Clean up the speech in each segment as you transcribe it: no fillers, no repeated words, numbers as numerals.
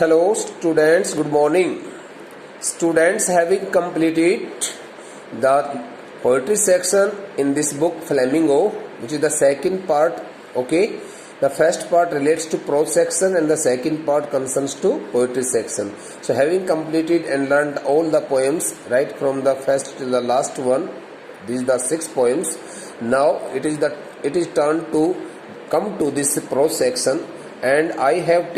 Hello students, good morning. Students, having completed the poetry section in this book Flamingo, which is the second part, okay. The first part relates to prose section and the second part concerns to poetry section. So having completed and learned all the poems right from the first to the last one, these are the 6 poems. Now it is turn to come to this prose section, and I have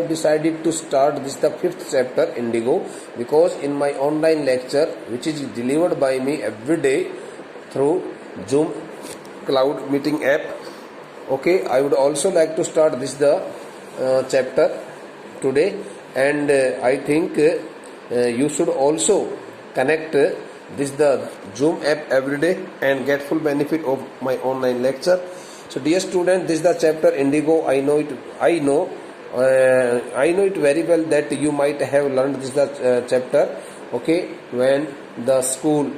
decided to start this the 5th chapter Indigo, because in my online lecture, which is delivered by me every day through Zoom cloud meeting app, okay, I would also like to start this the chapter today, and I think you should also connect this the Zoom app every day and get full benefit of my online lecture. So dear student, this is the chapter Indigo. I know it very well that you might have learned this chapter, okay, when the school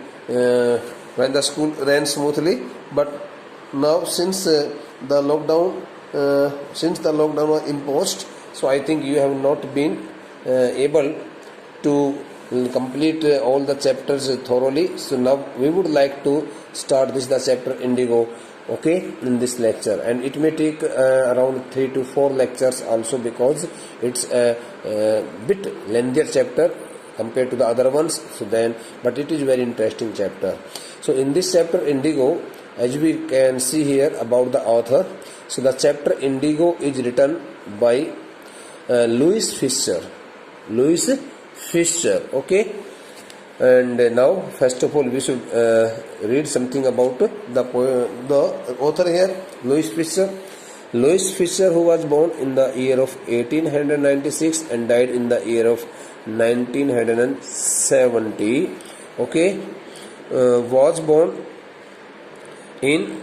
ran smoothly. But now since the lockdown was imposed, so I think you have not been able to complete all the chapters thoroughly. So now we would like to start this the chapter Indigo, okay, in this lecture, and it may take around 3 to 4 lectures also, because it's a bit lengthier chapter compared to the other ones. So then, but it is very interesting chapter. So in this chapter Indigo, as we can see here about the author, so the chapter Indigo is written by Louis Fischer, okay. And now first of all we should read something about the author here, Louis Fischer, who was born in the year of 1896 and died in the year of 1970, okay, was born in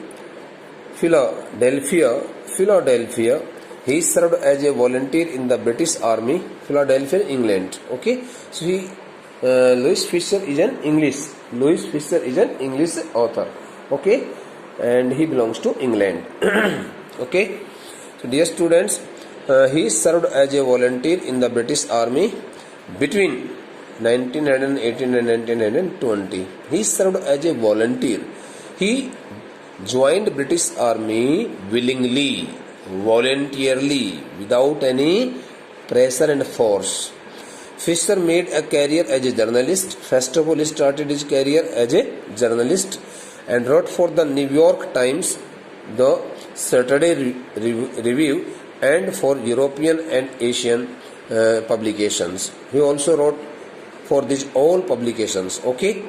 Philadelphia. He served as a volunteer in the British Army, Philadelphia, England, okay. So Louis Fischer is an English author, okay, and he belongs to England. Okay. So dear students, he served as a volunteer in the British Army between 1918 and 1920. He served as a volunteer. He joined British Army willingly, voluntarily, without any pressure and force. Fischer made a career as a journalist. First of all, he started his career as a journalist and wrote for the New York Times, the Saturday Review, and for European and Asian publications. He also wrote for these all publications, okay.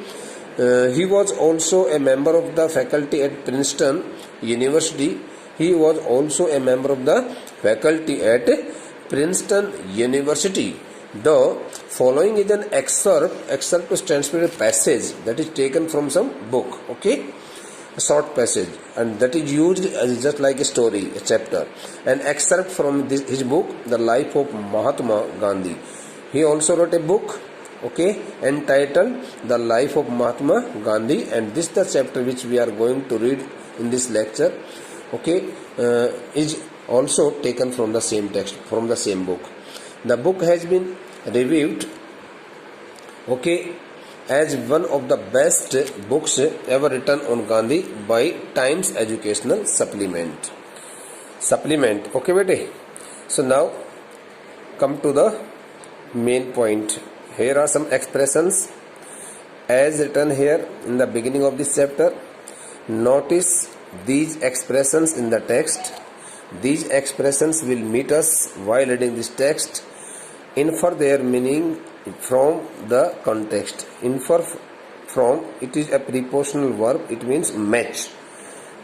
He was also a member of the faculty at Princeton University. He was also a member of the faculty at Princeton University. The following is an excerpt stands for a passage that is taken from some book, okay, a short passage, and that is used as just like a story, a chapter. An excerpt from his book, The Life of Mahatma Gandhi. He also wrote a book, okay, entitled The Life of Mahatma Gandhi, and this the chapter which we are going to read in this lecture, okay, is also taken from the same text, from the same book. The book has been reviewed, okay, as one of the best books ever written on Gandhi by Times Educational Supplement, okay, bete. So now come to the main point. Here are some expressions as written here in the beginning of this chapter. Notice these expressions in the text. These expressions will meet us while reading this text. Infer their meaning from the context. Infer from, it is a prepositional verb. It means match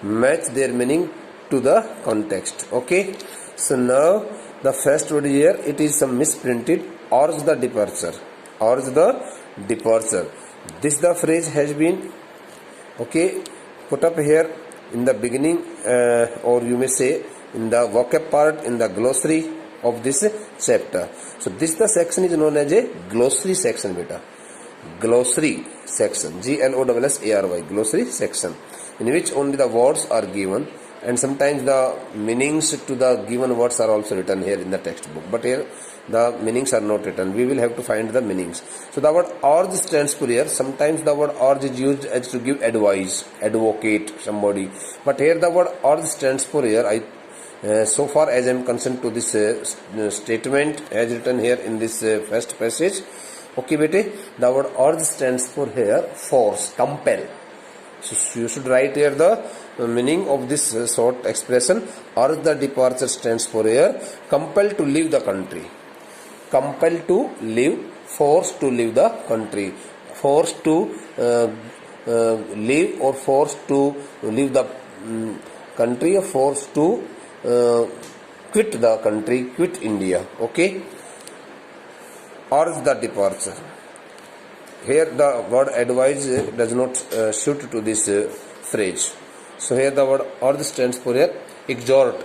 their meaning to the context, okay. So now the first word here, it is some misprinted. Urge the departure. This the phrase has been, okay, put up here in the beginning, or you may say in the vocab part, in the glossary of this chapter. So this the section is known as a glossary section, beta. Glossary section, GLOSSARY, glossary section, in which only the words are given and sometimes the meanings to the given words are also written here in the textbook, but here the meanings are not written. We will have to find the meanings. So the word urge stands for here. Sometimes the word urge is used as to give advice, advocate somebody, but here the word urge stands for here. So far as I am concerned to this statement as written here in this first passage, okay bete, the word urge stands for here force, compel. So you should write here the meaning of this short expression. Urge the departure stands for here compelled to leave the country. Compelled to leave, forced to leave the country, forced to leave or forced to leave the country, or forced to quit the country, quit India. Okay. Urge the departure. Here the word advise does not suit to this phrase. So here the word urge stands for here exhort.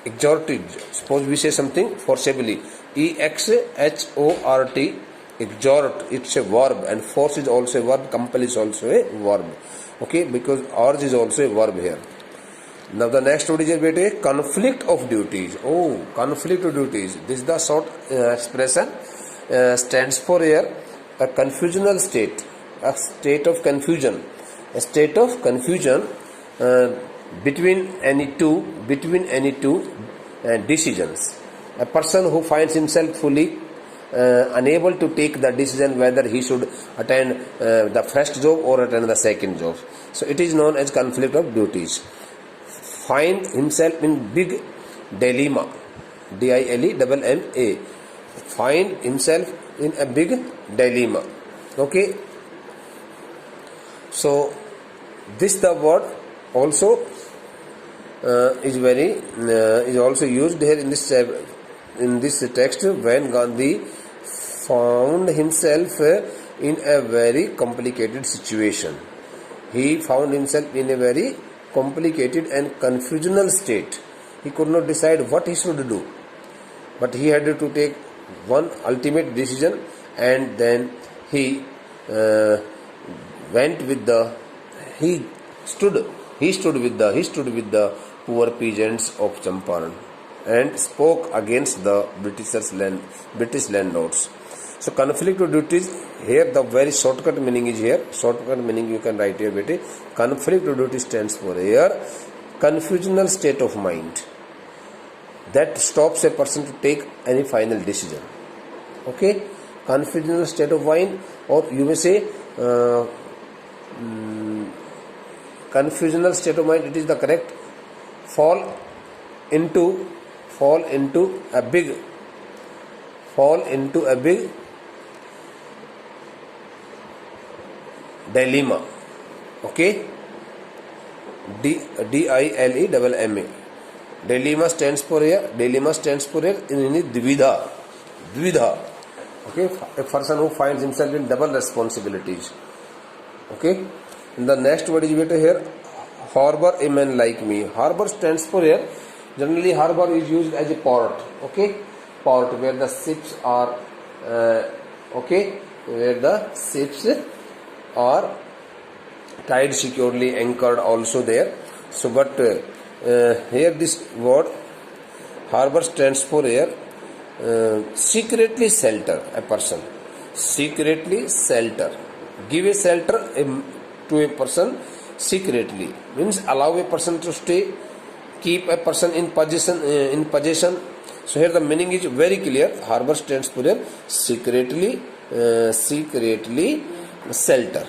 Exhorted. Suppose we say something forcibly. EXHORT. Exhort. It's a verb, and force is also a verb. Compel is also a verb. Okay, because urge is also a verb here. Now the next word is bete conflict of duties. Oh, conflict of duties. This is the short expression. Stands for here a confusional state, a state of confusion, a state of confusion between any two decisions. A person who finds himself fully unable to take the decision whether he should attend the first job or attend the second job. So it is known as conflict of duties. Find himself in big dilemma, DILEMMA. Find himself in a big dilemma. Okay. So this the word also is also used here in this text when Gandhi found himself in a very complicated situation. He found himself in a very complicated and confusional state. He could not decide what he should do, but he had to take one ultimate decision, and then he stood with the poor peasants of Champaran and spoke against the British landlords. So conflict of duties, here the very shortcut meaning is here. Shortcut meaning you can write here, bete. Conflict of duties stands for here confusional state of mind that stops a person to take any final decision. Okay, confusional state of mind, or you may say confusional state of mind. It is the correct. Fall into a big dilemma. Okay, DILEMMA. Dilemma stands for here in Dvidha. Okay, a person who finds himself in double responsibilities. Okay, and the next word is here harbor a man like me. Harbor stands for here. Generally, harbor is used as a port. Okay, port where the ships are. Where the ships are tied securely, anchored also there. So, but here this word harbor stands for here secretly shelter a person. Secretly shelter. Give a shelter to a person secretly means allow a person to stay, keep a person in possession. So here the meaning is very clear. Harbor stands for here secretly shelter.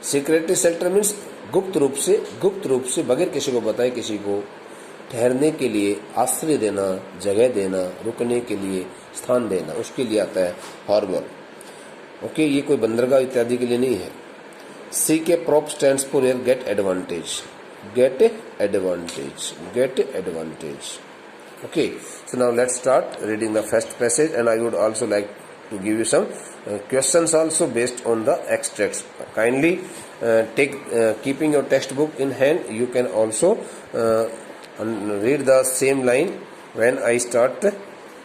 Secretly shelter means गुप्त रूप से बगैर किसी को बताए किसी को ठहरने के लिए आश्रय देना, जगह देना, रुकने के लिए स्थान देना, उसके लिए आता है हार्बर. ओके, ये कोई बंदरगाह इत्यादि के लिए नहीं है. सी के prop stands for here get advantage. Okay, so now let's start reading the first passage, and I would also like to give you some questions also based on the extracts. Kindly keeping your textbook in hand, you can also read the same line when I start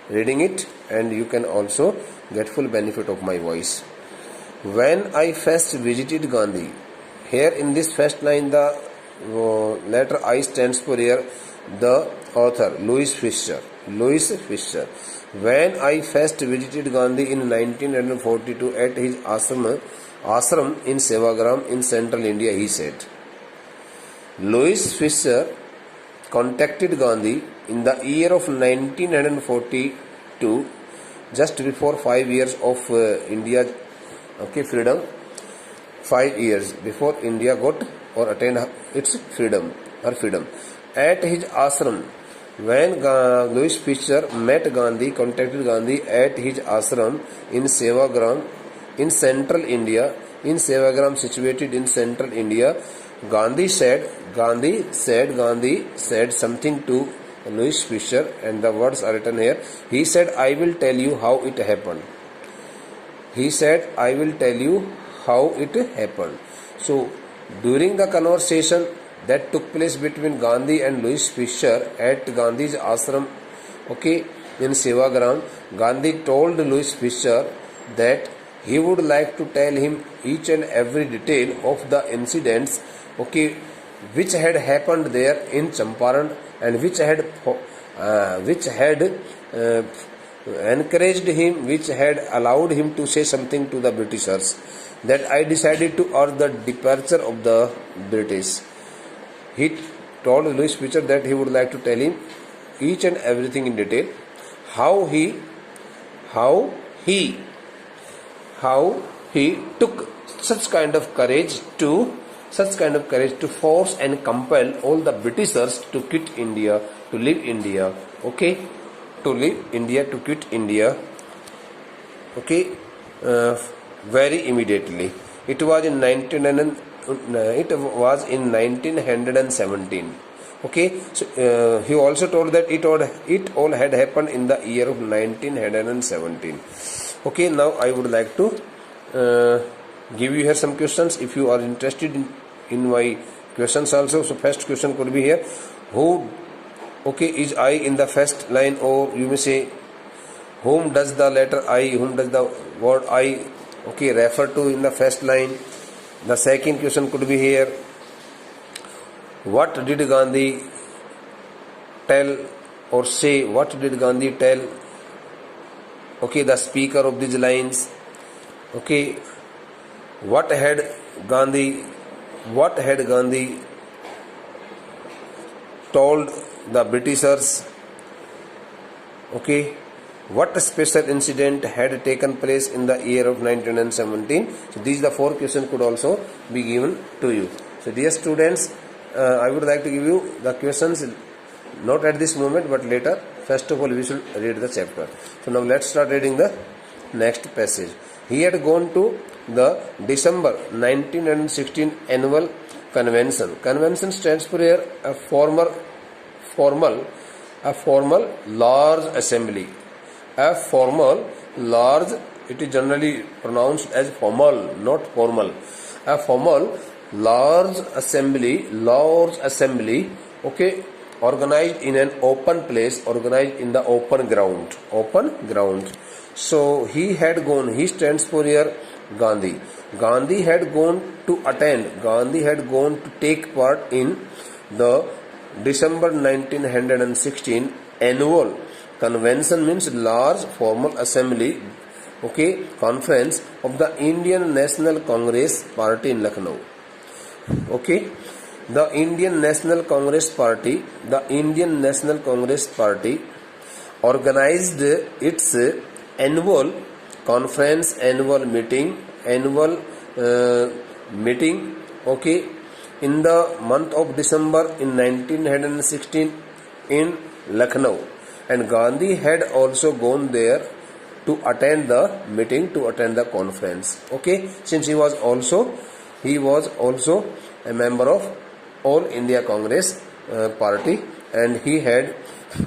reading it, and you can also get full benefit of my voice. When I first visited Gandhi, here in this first line the letter I stands for here the author Louis Fisher. Louis Fisher. When I first visited Gandhi in 1942 at his ashram in Sevagram in central India, he said. Louis Fisher contacted Gandhi in the year of 1942, just before 5 years of India's freedom. 5 years before India got or attained its freedom. At his ashram, when Louis Fisher contacted Gandhi at his ashram in Sevagram in central India, situated in central India, Gandhi said something to Louis Fisher, and the words are written here. He said, I will tell you how it happened. So, during the conversation that took place between Gandhi and Louis Fisher at Gandhi's ashram, in Sevagram, Gandhi told Louis Fisher that he would like to tell him each and every detail of the incidents, which had happened there in Champaran, and which had encouraged him, which had allowed him to say something to the Britishers, that I decided to urge the departure of the British. He told Louis Fisher that he would like to tell him each and everything in detail, how he took such kind of courage to force and compel all the Britishers to quit India, to leave India, to quit India, very immediately. It was in 1917. So he also told that it all had happened in the year of 1917. Now I would like to give you here some questions if you are interested in my questions also. So first question could be here, who is I in the first line, or you may say whom does the letter I, whom does the word I refer to in the first line. The second question could be here, what did Gandhi tell or say, what did Gandhi tell the speaker of these lines. What had Gandhi told the Britishers? What special incident had taken place in the year of 1917? So these the 4 questions could also be given to you. So dear students, I would like to give you the questions not at this moment but later. First of all, we should read the chapter. So now let's start reading the next passage. He had gone to the December 1916 annual convention. Convention stands for a formal large assembly. A formal large, it is generally pronounced as formal, not formal. A formal large assembly, organized in an open place, organized in the open ground. So he had gone, he stands for here Gandhi. Gandhi had gone to take part in the December 1916 annual convention, means large formal assembly, conference of the Indian National Congress Party in Lucknow. The Indian National Congress Party organized its annual conference, annual meeting, in the month of December in 1916 in Lucknow, and Gandhi had also gone there to attend the meeting, to attend the conference. Since he was also a member of All India Congress Party, and he had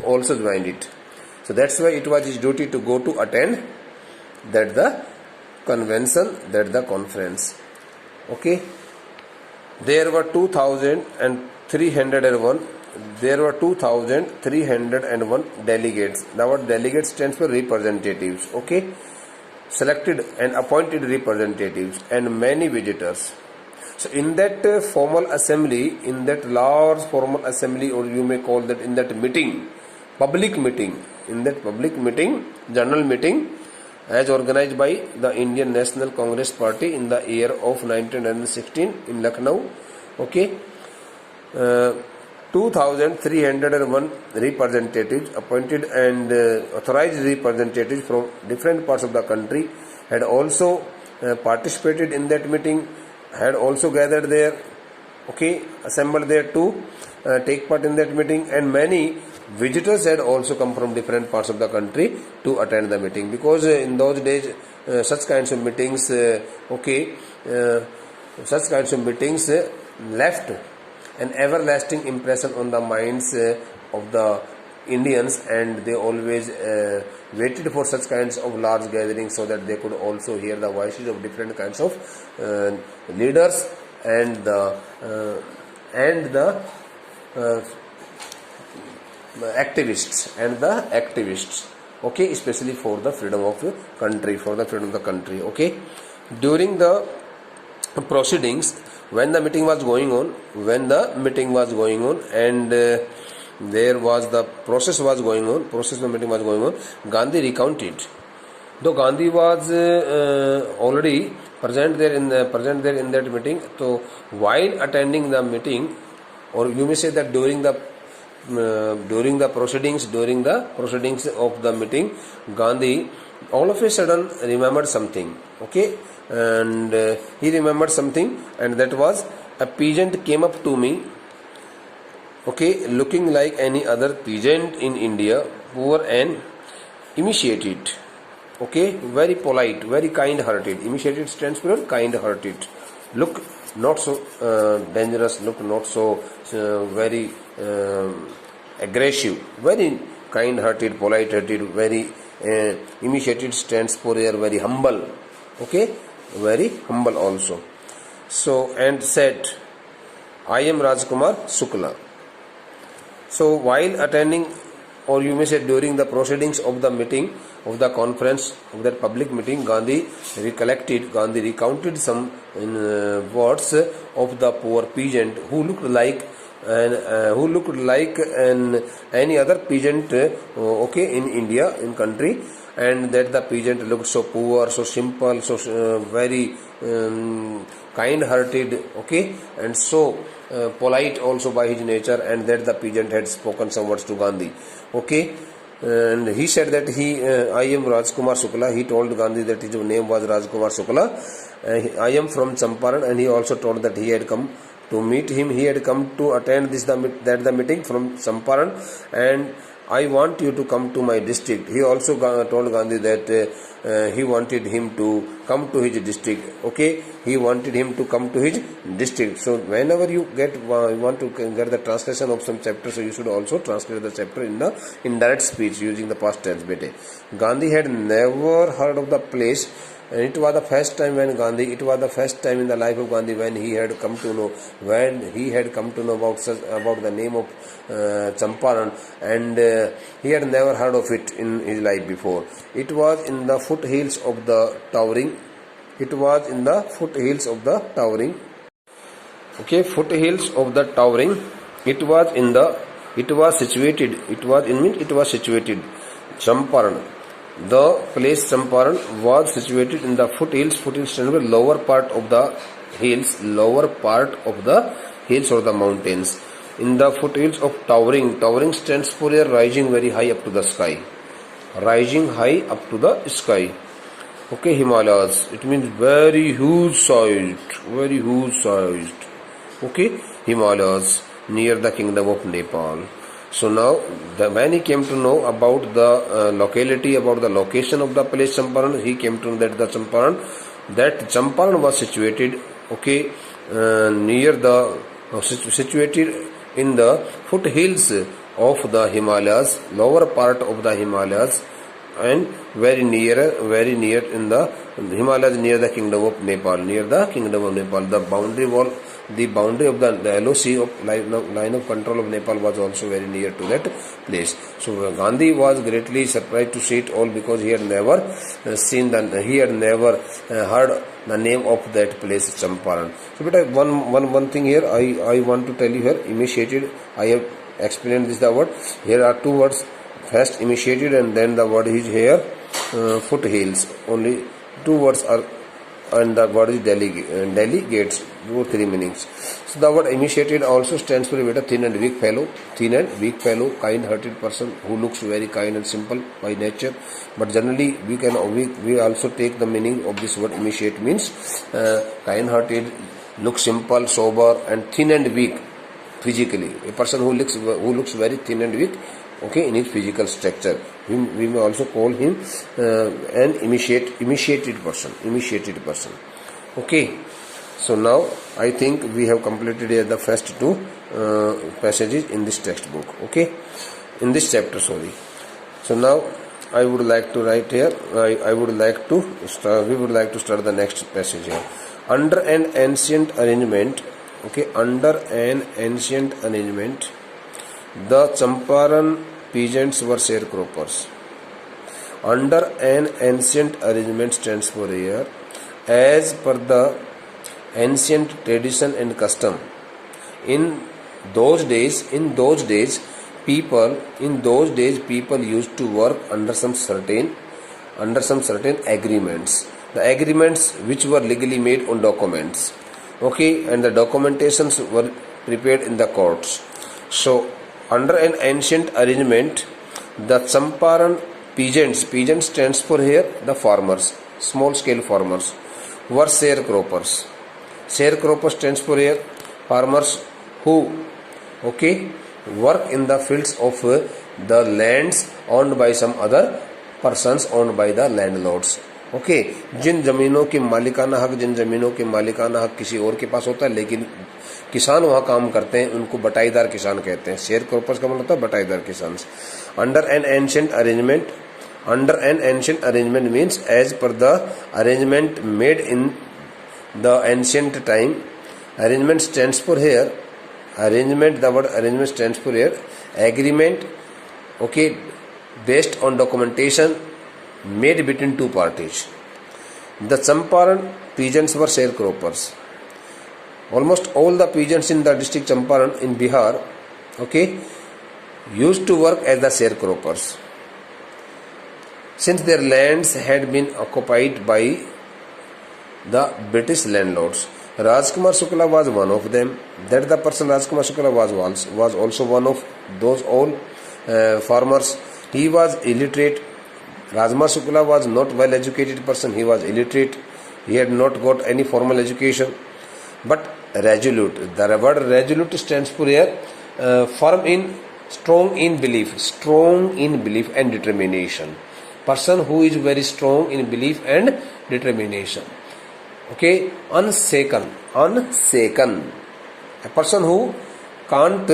also joined it. So that's why it was his duty to go to attend that the convention, that the conference. There were 2,301 delegates. The word delegates stands for representatives. Selected and appointed representatives and many visitors. So in that formal assembly, in that large formal assembly, or you may call that in that meeting, public meeting, in that public meeting, general meeting, as organized by the Indian National Congress Party in the year of 1916 in Lucknow. Okay. 2,301 representatives, appointed and authorized representatives from different parts of the country had also participated in that meeting, had also gathered there, okay, assembled there to take part in that meeting, and many visitors had also come from different parts of the country to attend the meeting, because in those days such kinds of meetings left an everlasting impression on the minds of the Indians, and they always waited for such kinds of large gatherings so that they could also hear the voices of different kinds of leaders and the activists, okay, especially for the freedom of the country, okay. During the proceedings, when the meeting was going on, and there was the process of the meeting was going on, Gandhi recounted. Though Gandhi was already present there in that meeting, so while attending the meeting, or you may say that during the proceedings of the meeting, Gandhi all of a sudden remembered something, okay, and he remembered something, and that was, a peasant came up to me, okay, looking like any other peasant in India, poor and emaciated, okay, very polite, very kind-hearted. Emaciated stands for kind-hearted. Look not so dangerous, look not so very aggressive, very kind-hearted, polite-hearted, very emaciated stands for very humble, okay, very humble also. So, and said, I am Rajkumar Shukla. So while attending, or you may say during the proceedings of the meeting, of the conference, of that public meeting, Gandhi recounted some words of the poor peasant who looked like any other peasant, okay, in India, in country, and that the peasant looked so poor, so simple, so very kind-hearted, okay, and so polite also by his nature, and that the peasant had spoken some words to Gandhi, okay. And he said that I am Rajkumar Shukla. He told Gandhi that his name was Rajkumar Shukla. I am from Champaran, and he also told that he had come to meet him. He had come to attend the meeting from Champaran, and I want you to come to my district. He also told Gandhi that he wanted him to come to his district. Okay, he wanted him to come to his district. So whenever you want to get the translation of some chapter, so you should also translate the chapter in the indirect speech using the past tense. Gandhi had never heard of the place. And it was the first time in the life of Gandhi when he had come to know about the name of Champaran, and he had never heard of it in his life before. It was in the foothills of the towering. Okay, foothills of the towering. It was situated. Champaran. The place Champaran was situated in the foothills. Foothills stands for lower part of the hills or the mountains. In the foothills of towering. Towering stands for rising very high up to the sky. Okay, Himalayas. It means very huge sized. Okay, Himalayas near the kingdom of Nepal. So now, when he came to know about the location of the place Champaran, he came to know that Champaran was situated, okay, situated in the foothills of the Himalayas, lower part of the Himalayas, and very near in the Himalayas, near the kingdom of Nepal. The boundary of the LOC of line of control of Nepal was also very near to that place. So Gandhi was greatly surprised to see it all, because he had never heard the name of that place, Champaran. So but one thing here I want to tell you here. Initiated, I have explained this the word. Here are two words. First initiated, and then the word is here foothills. Only two words are, and the word is delegates. Both three meanings. So the word initiated also stands for a thin and weak fellow, kind-hearted person who looks very kind and simple by nature. But generally we also take the meaning of this word initiate means kind-hearted, looks simple, sober, and thin and weak physically. A person who looks very thin and weak, okay, in his physical structure. We may also call him an initiated person. Okay. So now I think we have completed here the first two passages in this textbook. Okay, in this chapter. Sorry. So now I would like to write here. We would like to start the next passage here. Under an ancient arrangement. Okay, under an ancient arrangement, the Champaran peasants were sharecroppers. Under an ancient arrangement stands for here, as per the ancient tradition and custom. In those days, people used to work under some certain agreements. The agreements which were legally made on documents. Okay, and the documentations were prepared in the courts. So under an ancient arrangement, the Champaran peasants stands for here the farmers, small scale farmers, were sharecroppers. Sharecropper stands for here farmers who work in the fields of the lands owned by some other persons, owned by the landlords. Okay, जिन जमीनों के मालिकाना हक किसी और के पास होता है, लेकिन किसान वहां काम करते हैं, उनको बटाईदार किसान कहते हैं. शेयर क्रॉपर्स का मतलब होता है बटाईदार किसान. Under an ancient arrangement means as per the arrangement made in the ancient time. Arrangement stands for here the word arrangement stands for here agreement, okay, based on documentation made between two parties. The Champaran peasants were sharecroppers. Almost all the peasants in the district Champaran in Bihar, okay, used to work as the sharecroppers, since their lands had been occupied by the British landlords. Rajkumar Shukla was one of them. That the person Rajkumar Shukla was also one of those all farmers. He was illiterate. Rajkumar Shukla was not well educated person. He was illiterate. He had not got any formal education, but resolute. The word resolute stands for here strong in belief and determination. Person who is very strong in belief and determination. Okay, unshaken. A person who can't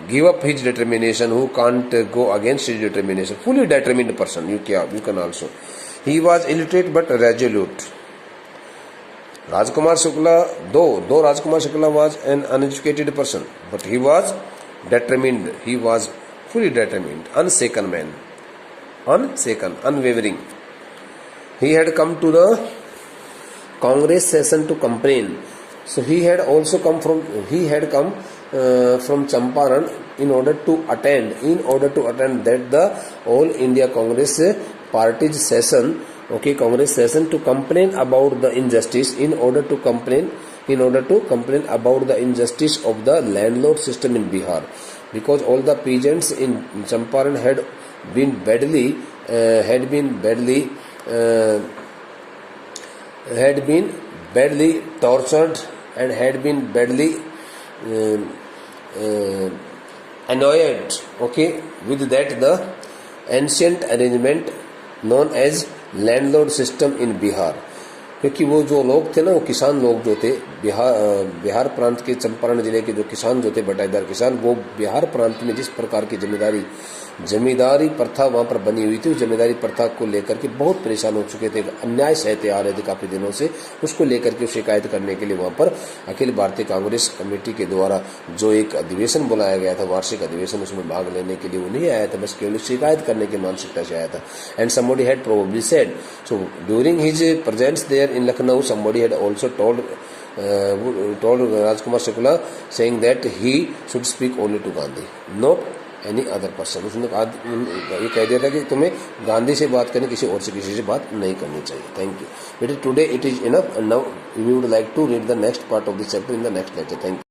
give up his determination, who can't go against his determination. Fully determined person. You can also. He was illiterate but resolute. Rajkumar Shukla, though Rajkumar Shukla was an uneducated person, but he was determined. He was fully determined. Unshaken man. Unwavering. He had come to the Congress session to campaign. So he had come from Champaran in order to attend that the All India Congress party's session, Congress session to complain about the injustice, in order to complain about the injustice of the landlord system in Bihar, because all the peasants in Champaran had been badly tortured and had been badly annoyed, with that the ancient arrangement known as landlord system in Bihar. क्योंकि वो जो लोग थे ना, वो किसान लोग जो थे, बिहार प्रांत के चंपारण जिले के जो किसान जो थे, बटाईदार किसान, वो बिहार प्रांत में जिस प्रकार की जमींदारी प्रथा वहाँ पर बनी हुई थी, उस जमींदारी प्रथा को लेकर के बहुत परेशान हो चुके थे, अन्याय सहते आ रहे थे काफ़ी दिनों से। उसको लेकर के शिकायत करने के लिए वहाँ पर अखिल भारतीय कांग्रेस कमेटी के द्वारा जो एक अधिवेशन बुलाया गया था, वार्षिक अधिवेशन, उसमें भाग लेने के लिए वो नहीं आया था, बस केवल शिकायत करने की मानसिकता से आया था। And somebody had probably said, so during his presence there in Lucknow, somebody had also told Rajkumar Shukla saying that he should speak only to Gandhi, not any other person. उसने ये कह दिया था कि तुम्हें गांधी से बात करनी, किसी और से किसी से बात नहीं करनी चाहिए। थैंक यू बेटा, today it is enough and now we would like to read the next part of this chapter in the next lecture. Thank you.